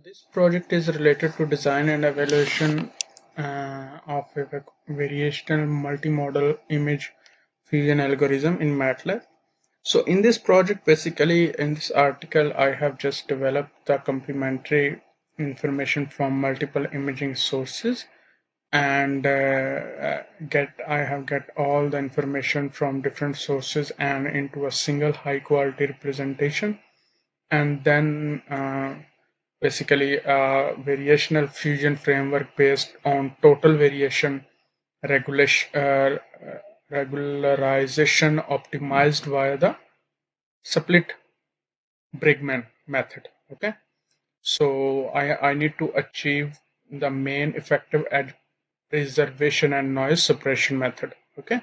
This project is related to design and evaluation of a variational multimodal image fusion algorithm in MATLAB. So in this project, basically in this article, I have just developed the complementary information from multiple imaging sources and I have get all the information from different sources and into a single high quality representation, and then basically a variational fusion framework based on total variation regulation regularization optimized via the split Brigman method. Okay, so I need to achieve the main effective edge preservation and noise suppression method. Okay,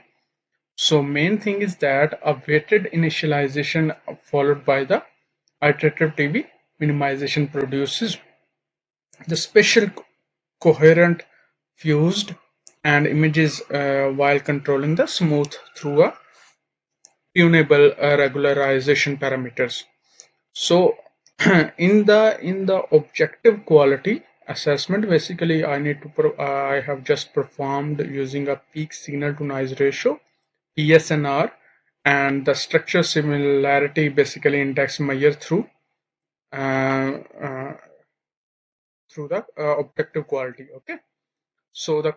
so main thing is that a weighted initialization followed by the iterative TV minimization produces the special coherent fused and images while controlling the smooth through a tunable regularization parameters. So in the objective quality assessment, basically I need to I have just performed using a peak signal to noise ratio PSNR and the structure similarity basically index measure uh, uh, through the objective quality. Okay, so the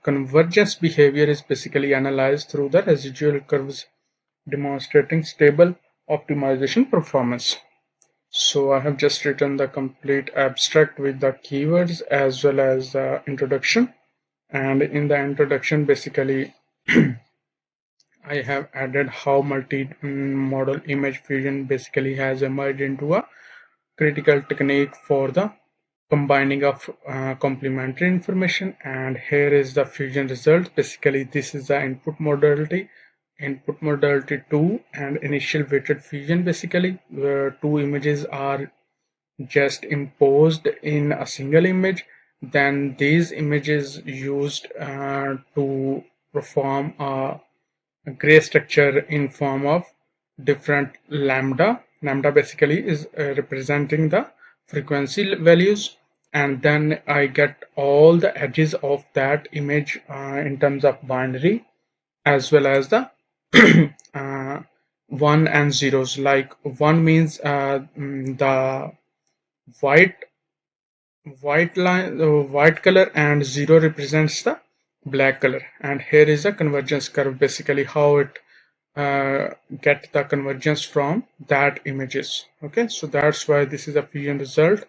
convergence behavior is basically analyzed through the residual curves demonstrating stable optimization performance. So I have just written the complete abstract with the keywords as well as the introduction. And in the introduction, basically, I have added how multi-model image fusion basically has emerged into a critical technique for the combining of complementary information. And here is the fusion result. Basically, this is the input modality 2 and initial weighted fusion, basically where two images are just imposed in a single image, then these images used to perform a gray structure in form of different lambda basically is representing the frequency values, and then I get all the edges of that image in terms of binary as well as the uh, one and zeros. Like one means the white white color, and zero represents the black color. And here is a convergence curve, basically how it get the convergence from that images. Okay, so that's why this is a fusion result.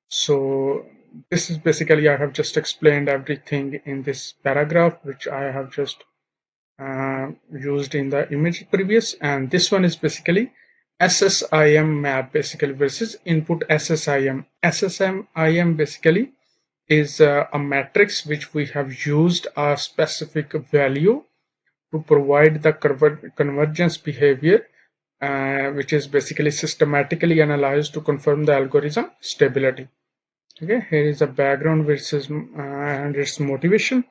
So this is basically, I have just explained everything in this paragraph which I have just used in the image previous, and this one is basically SSIM map basically versus input SSIM. SSIM basically is a matrix which we have used a specific value to provide the convergence behavior, which is basically systematically analyzed to confirm the algorithm stability. Okay, here is the background versus and its motivation.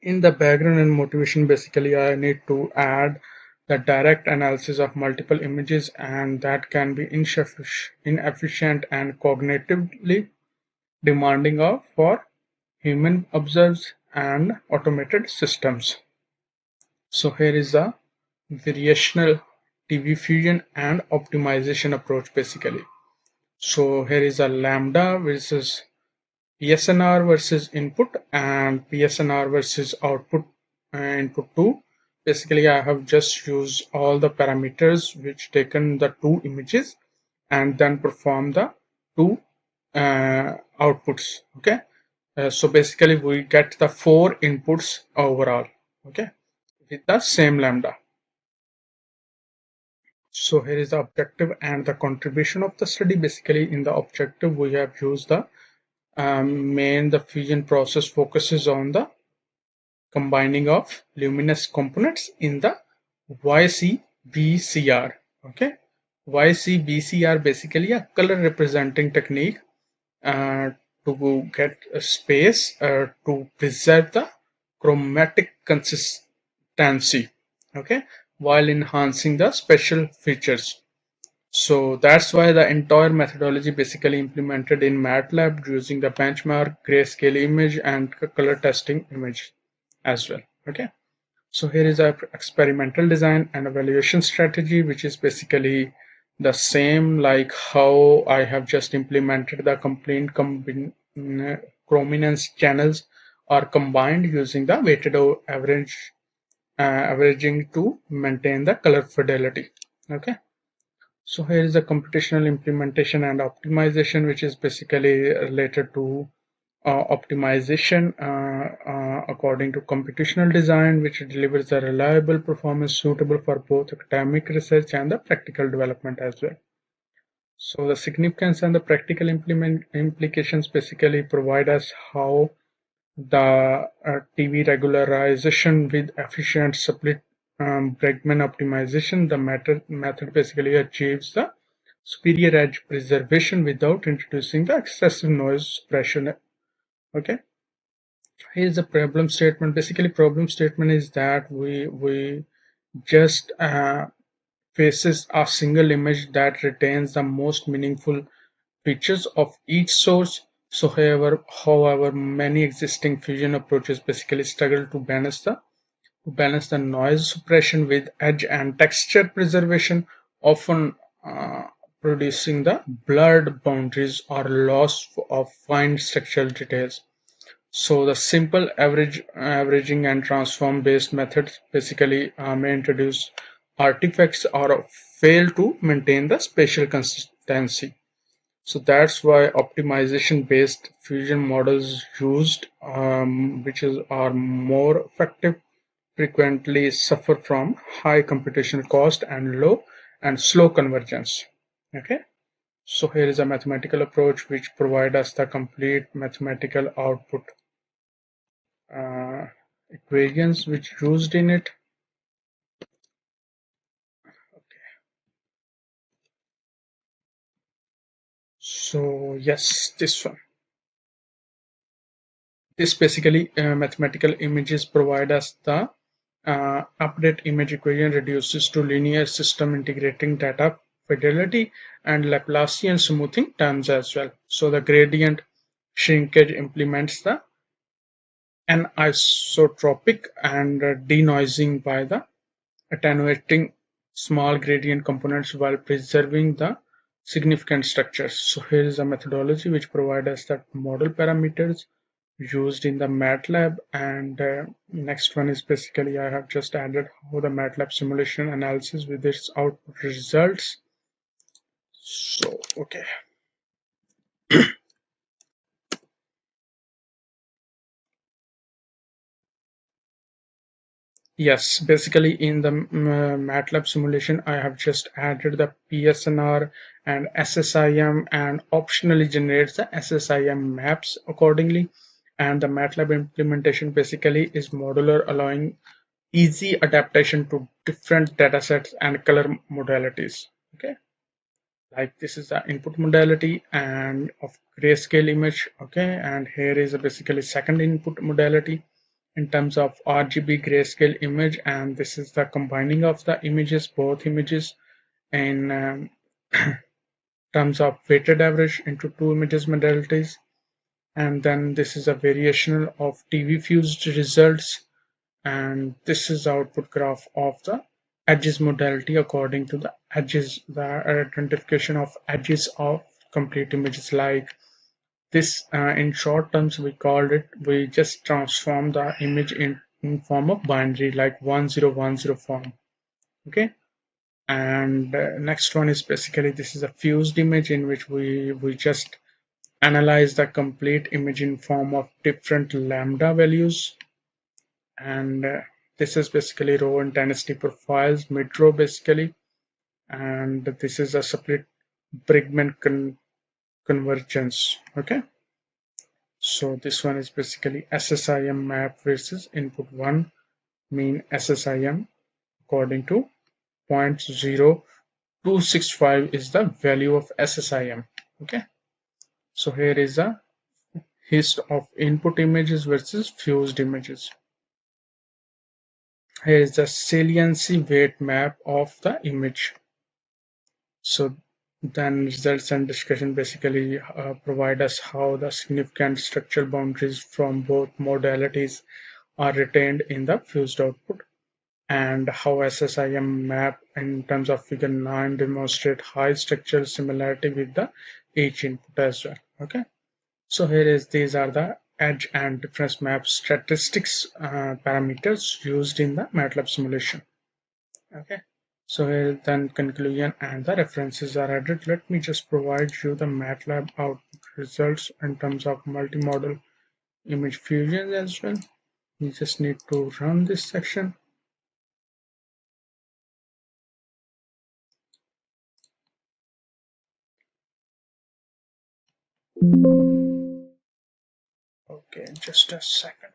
In the background and motivation, basically I need to add the direct analysis of multiple images, and that can be inefficient and cognitively demanding of for human observers and automated systems. So here is a variational TV fusion and optimization approach basically. So here is a lambda versus PSNR versus input and PSNR versus output input 2. Basically, I have just used all the parameters which taken the two images and then perform the two outputs. Okay, so basically we get the four inputs overall. Okay, with the same lambda. So here is the objective and the contribution of the study. Basically, in the objective, we have used the the fusion process focuses on the combining of luminous components in the YCBCR. Okay, YCBCR basically a color representing technique uh, to get a space to preserve the chromatic consistency. Okay, while enhancing the special features. So that's why the entire methodology basically implemented in MATLAB using the benchmark, grayscale image, and color testing image as well. Okay. So here is our experimental design and evaluation strategy, which is basically the same like how I have just implemented the complete chrominance channels are combined using the weighted average averaging to maintain the color fidelity. Okay. So here is the computational implementation and optimization, which is basically related to optimization according to computational design, which delivers a reliable performance suitable for both academic research and the practical development as well. So the significance and the practical implications basically provide us how the TV regularization with efficient split Bregman optimization, the method basically achieves the superior edge preservation without introducing the excessive noise suppression. Okay, here's the problem statement. Basically, problem statement is that we just faces a single image that retains the most meaningful features of each source. So, however, many existing fusion approaches basically struggle to balance the noise suppression with edge and texture preservation, often uh, producing the blurred boundaries or loss of fine structural details. So the simple averaging and transform based methods basically may introduce artifacts or fail to maintain the spatial consistency. So that's why optimization based fusion models used, are more effective, frequently suffer from high computational cost and low and slow convergence. Okay, so here is a mathematical approach which provide us the complete mathematical output uh, equations which used in it. So yes, this one. This basically mathematical images provide us the update image equation reduces to linear system integrating data fidelity and Laplacian smoothing terms as well. So the gradient shrinkage implements the anisotropic and denoising by the attenuating small gradient components while preserving the significant structures. So here is a methodology which provides us that model parameters used in the MATLAB, and next one is basically I have just added how the MATLAB simulation analysis with its output results. So okay. Yes, basically in the MATLAB simulation, I have just added the PSNR and SSIM and optionally generates the SSIM maps accordingly. And the MATLAB implementation basically is modular, allowing easy adaptation to different datasets and color modalities. Okay, like this is the input modality and of grayscale image. Okay, and here is a basically second input modality in terms of RGB grayscale image, and this is the combining of the images, both images in terms of weighted average into two images modalities. And then this is a variational of TV fused results, and this is the output graph of the edges modality according to the edges, the identification of edges of complete images. Like this, in short terms, we just transform the image in form of binary, like 1010 form. Okay, and next one is basically this is a fused image in which we just analyze the complete image in form of different lambda values, and this is basically row intensity profiles, mid row basically, and this is a split Bregman convergence. Okay, so this one is basically SSIM map versus input 1 mean SSIM according to 0.0265 is the value of SSIM. Okay, so here is a list of input images versus fused images. Here is the saliency weight map of the image. So then results and discussion basically provide us how the significant structural boundaries from both modalities are retained in the fused output, and how SSIM map in terms of figure 9 demonstrate high structural similarity with the each input as well. Okay, so here is these are the edge and difference map statistics parameters used in the MATLAB simulation. Okay, so here then conclusion and the references are added. Let me just provide you the MATLAB output results in terms of multimodal image fusion as well. You just need to run this section. Okay, just a second.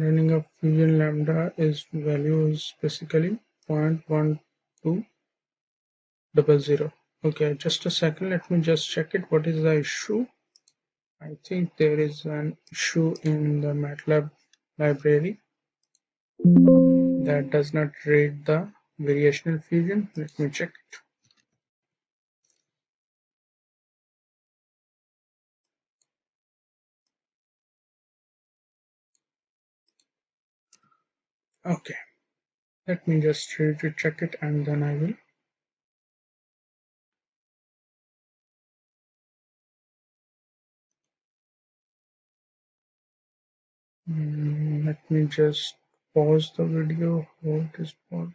Running of fusion lambda is value is basically 0.1200. Okay, just a second. Let me just check it. What is the issue? I think there is an issue in the MATLAB library that does not read the variational fusion. Let me check it. Okay, let me just check it and then I will. Let me just pause the video. Hold this pause.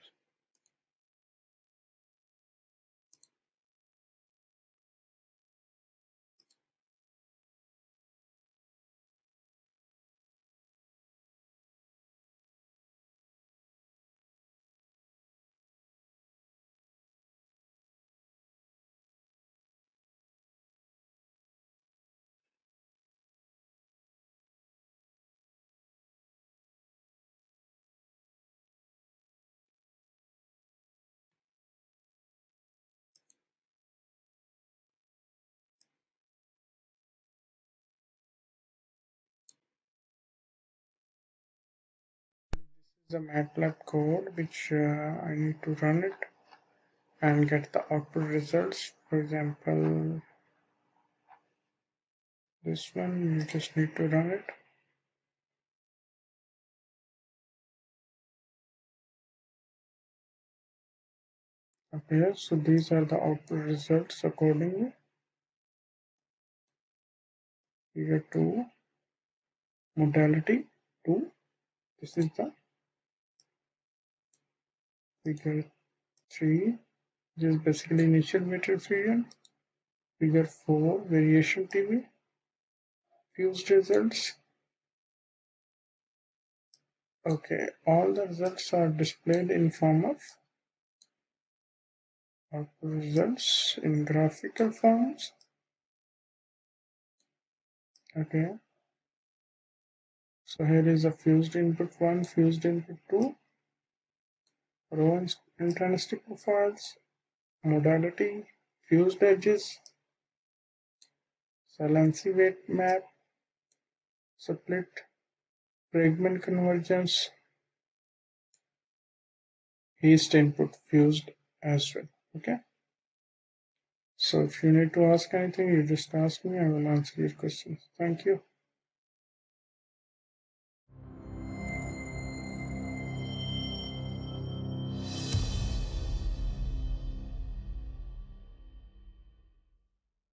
The MATLAB code which I need to run it and get the output results. For example, this one you just need to run it. Okay, so these are the output results accordingly. Figure 2, modality 2. This is the figure 3. This is basically initial meter fusion. Figure 4, variation TV. Fused results. Okay, all the results are displayed in form of output results in graphical forms. Okay, so here is a fused input 1, fused input 2, row and intrinsic profiles, modality, fused edges, silency weight map, split, fragment convergence, yeast input fused as well. Okay, so if you need to ask anything, you just ask me, I will answer your questions. Thank you.